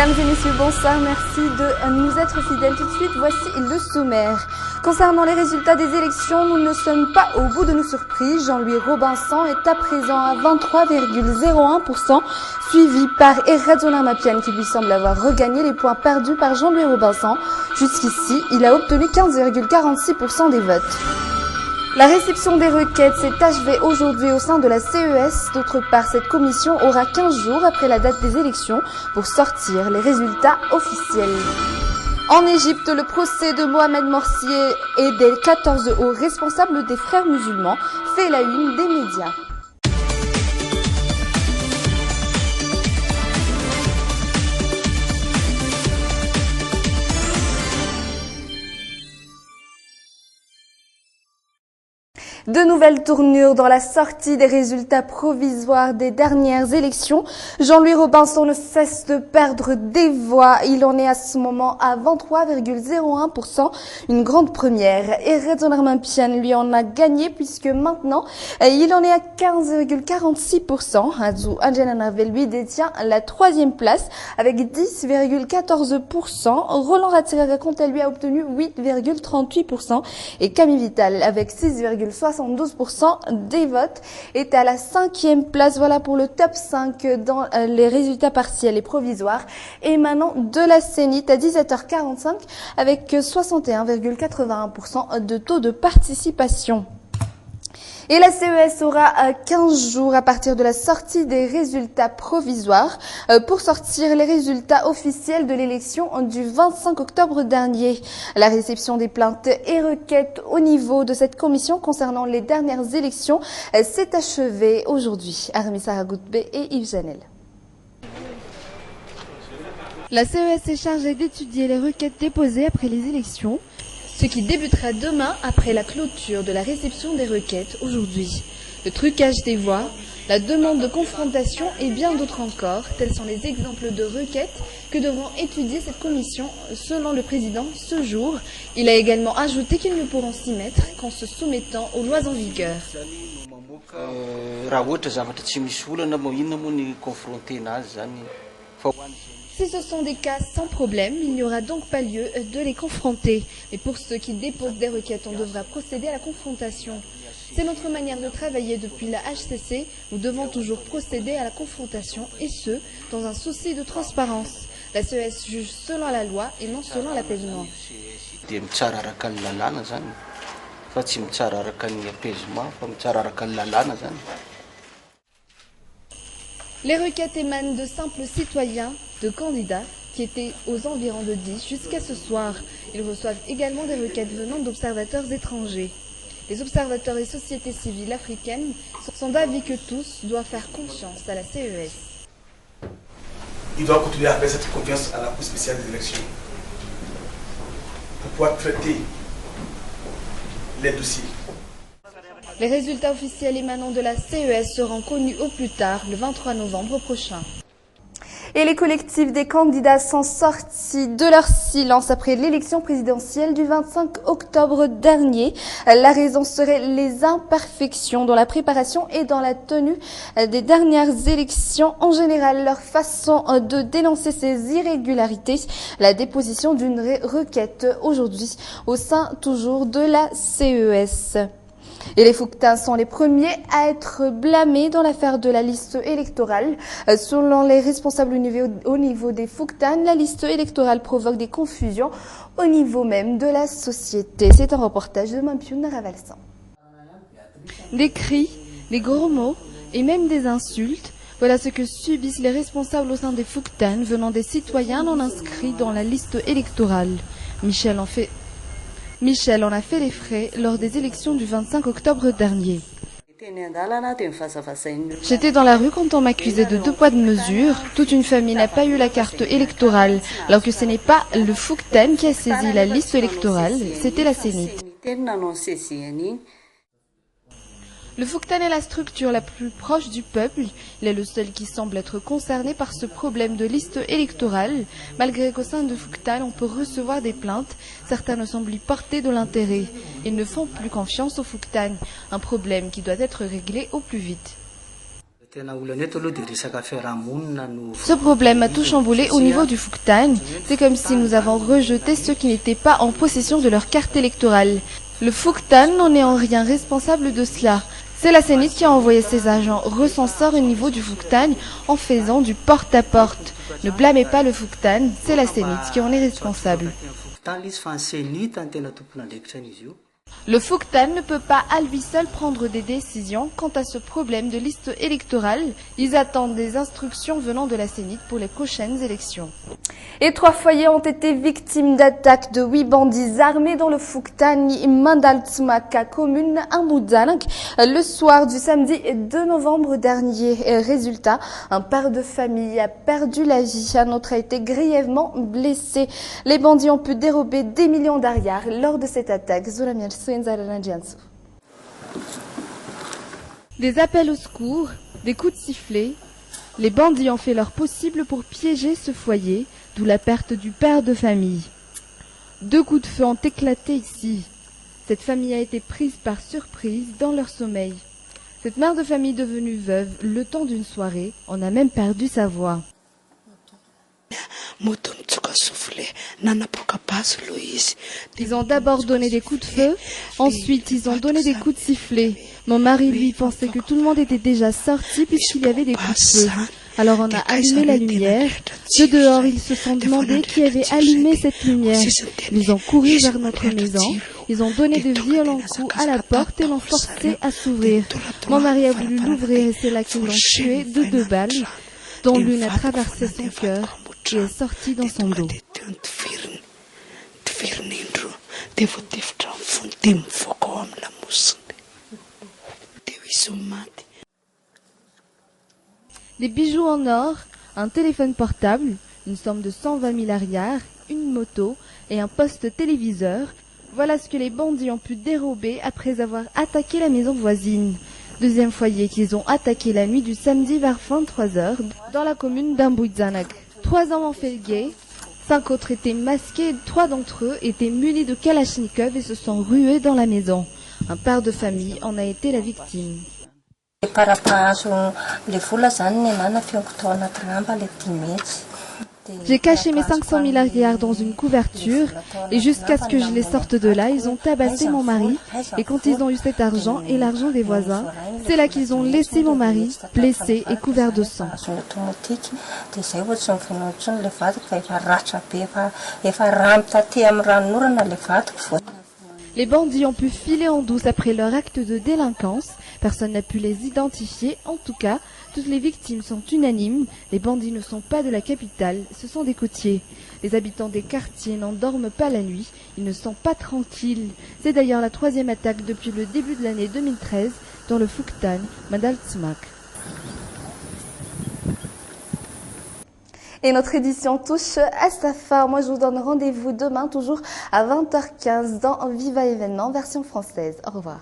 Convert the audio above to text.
Mesdames et messieurs, bonsoir, merci de nous être fidèles. Tout de suite, voici le sommaire. Concernant les résultats des élections, nous ne sommes pas au bout de nos surprises. Jean-Louis Robinson est à présent à 23,01%, suivi par Erradzonar Mapian qui lui semble avoir regagné les points perdus par Jean-Louis Robinson. Jusqu'ici, il a obtenu 15,46% des votes. La réception des requêtes s'est achevée aujourd'hui au sein de la CES. D'autre part, cette commission aura 15 jours après la date des élections pour sortir les résultats officiels. En Égypte, le procès de Mohamed Morsi et des 14 hauts responsables des frères musulmans fait la une des médias. De nouvelles tournures dans la sortie des résultats provisoires des dernières élections. Jean-Louis Robinson ne cesse de perdre des voix. Il en est à ce moment à 23,01%, une grande première. Erradzonar Mapian lui en a gagné puisque maintenant il en est à 15,46%. Adzou Anjananave lui détient la troisième place avec 10,14%. Roland Ratsiraka quant à lui a obtenu 8,38% et Camille Vital avec 6,72% des votes est à la 5e place. Voilà pour le top 5 dans les résultats partiels et provisoires émanant de la Sénite à 17h45 avec 61,81% de taux de participation. Et la CES aura 15 jours à partir de la sortie des résultats provisoires pour sortir les résultats officiels de l'élection du 25 octobre dernier. La réception des plaintes et requêtes au niveau de cette commission concernant les dernières élections s'est achevée aujourd'hui. Armi Saragoutbe et Yves Janel. La CES est chargée d'étudier les requêtes déposées après les élections, ce qui débutera demain après la clôture de la réception des requêtes aujourd'hui. Le trucage des voix, la demande de confrontation et bien d'autres encore, tels sont les exemples de requêtes que devront étudier cette commission selon le président ce jour. Il a également ajouté qu'ils ne pourront s'y mettre qu'en se soumettant aux lois en vigueur. Si ce sont des cas sans problème, il n'y aura donc pas lieu de les confronter. Mais pour ceux qui déposent des requêtes, on devra procéder à la confrontation. C'est notre manière de travailler depuis la HCC. Nous devons toujours procéder à la confrontation et ce, dans un souci de transparence. La CES juge selon la loi et non selon l'apaisement. Les requêtes émanent de simples citoyens, de candidats qui étaient aux environs de 10 jusqu'à ce soir. Ils reçoivent également des requêtes venant d'observateurs étrangers. Les observateurs et sociétés civiles africaines sont d'avis que tous doivent faire confiance à la CES. Il doit continuer à faire cette confiance à la Cour spéciale des élections pour pouvoir traiter les dossiers. Les résultats officiels émanant de la CES seront connus au plus tard, le 23 novembre prochain. Et les collectifs des candidats sont sortis de leur silence après l'élection présidentielle du 25 octobre dernier. La raison serait les imperfections dans la préparation et dans la tenue des dernières élections. En général, leur façon de dénoncer ces irrégularités, la déposition d'une requête aujourd'hui au sein toujours de la CES. Et les Fouktans sont les premiers à être blâmés dans l'affaire de la liste électorale. Selon les responsables au niveau des Fouktans, la liste électorale provoque des confusions au niveau même de la société. C'est un reportage de Mampiou Naravalsan. Des cris, des gros mots et même des insultes, voilà ce que subissent les responsables au sein des Fouktans venant des citoyens non inscrits dans la liste électorale. Michel en a fait les frais lors des élections du 25 octobre dernier. J'étais dans la rue quand on m'accusait de 2 poids de mesure. Toute une famille n'a pas eu la carte électorale, alors que ce n'est pas le Fouktan qui a saisi la liste électorale, c'était la Sénite. Le Fouktan est la structure la plus proche du peuple. Il est le seul qui semble être concerné par ce problème de liste électorale. Malgré qu'au sein de Fouktan, on peut recevoir des plaintes, certains ne semblent y porter de l'intérêt. Ils ne font plus confiance au Fouktan, un problème qui doit être réglé au plus vite. Ce problème a tout chamboulé au niveau du Fouktan. C'est comme si nous avons rejeté ceux qui n'étaient pas en possession de leur carte électorale. Le Fouktan n'en est en rien responsable de cela. C'est la Sénit qui a envoyé ses agents recenseurs au niveau du Fouktan en faisant du porte-à-porte. Ne blâmez pas le Fouktan, c'est la Sénit qui en est responsable. Le Fouktan ne peut pas à lui seul prendre des décisions quant à ce problème de liste électorale. Ils attendent des instructions venant de la Sénit pour les prochaines élections. Et 3 foyers ont été victimes d'attaques de 8 bandits armés dans le Fouktani Mandaltsmaka commune à Moudzalinck le soir du samedi 2 novembre dernier. Résultat, un père de famille a perdu la vie, un autre a été grièvement blessé. Les bandits ont pu dérober des millions d'ariars lors de cette attaque. Des appels au secours, des coups de sifflet. Les bandits ont fait leur possible pour piéger ce foyer, d'où la perte du père de famille. 2 coups de feu ont éclaté ici. Cette famille a été prise par surprise dans leur sommeil. Cette mère de famille devenue veuve, le temps d'une soirée, en a même perdu sa voix. Ils ont d'abord donné des coups de feu, ensuite ils ont donné des coups de sifflet. Mon mari, lui, pensait que tout le monde était déjà sorti puisqu'il y avait des coups de feu. Alors on a allumé la lumière. De dehors, ils se sont demandé qui avait allumé cette lumière. Ils ont couru vers notre maison. Ils ont donné de violents coups à la porte et l'ont forcé à s'ouvrir. Mon mari a voulu l'ouvrir et c'est là qu'ils l'ont tué de 2 balles, dont l'une a traversé son cœur et est sortie dans son dos. Des bijoux en or, un téléphone portable, une somme de 120 000 ariars, une moto et un poste téléviseur. Voilà ce que les bandits ont pu dérober après avoir attaqué la maison voisine. Deuxième foyer qu'ils ont attaqué la nuit du samedi vers 23h dans la commune d'Ambouidzanak. 3 hommes ont fait le guet, 5 autres étaient masqués et 3 d'entre eux étaient munis de kalachnikov et se sont rués dans la maison. Un père de famille en a été la victime. J'ai caché mes 500 000 ariars dans une couverture et jusqu'à ce que je les sorte de là, ils ont tabassé mon mari et quand ils ont eu cet argent et l'argent des voisins, c'est là qu'ils ont laissé mon mari blessé et couvert de sang. Les bandits ont pu filer en douce après leur acte de délinquance. Personne n'a pu les identifier. En tout cas, toutes les victimes sont unanimes. Les bandits ne sont pas de la capitale, ce sont des côtiers. Les habitants des quartiers n'en dorment pas la nuit. Ils ne sont pas tranquilles. C'est d'ailleurs la 3e attaque depuis le début de l'année 2013 dans le Fouktan Mandaltsmak. Et notre édition touche à sa fin. Moi, je vous donne rendez-vous demain, toujours à 20h15 dans Viva Événement, version française. Au revoir.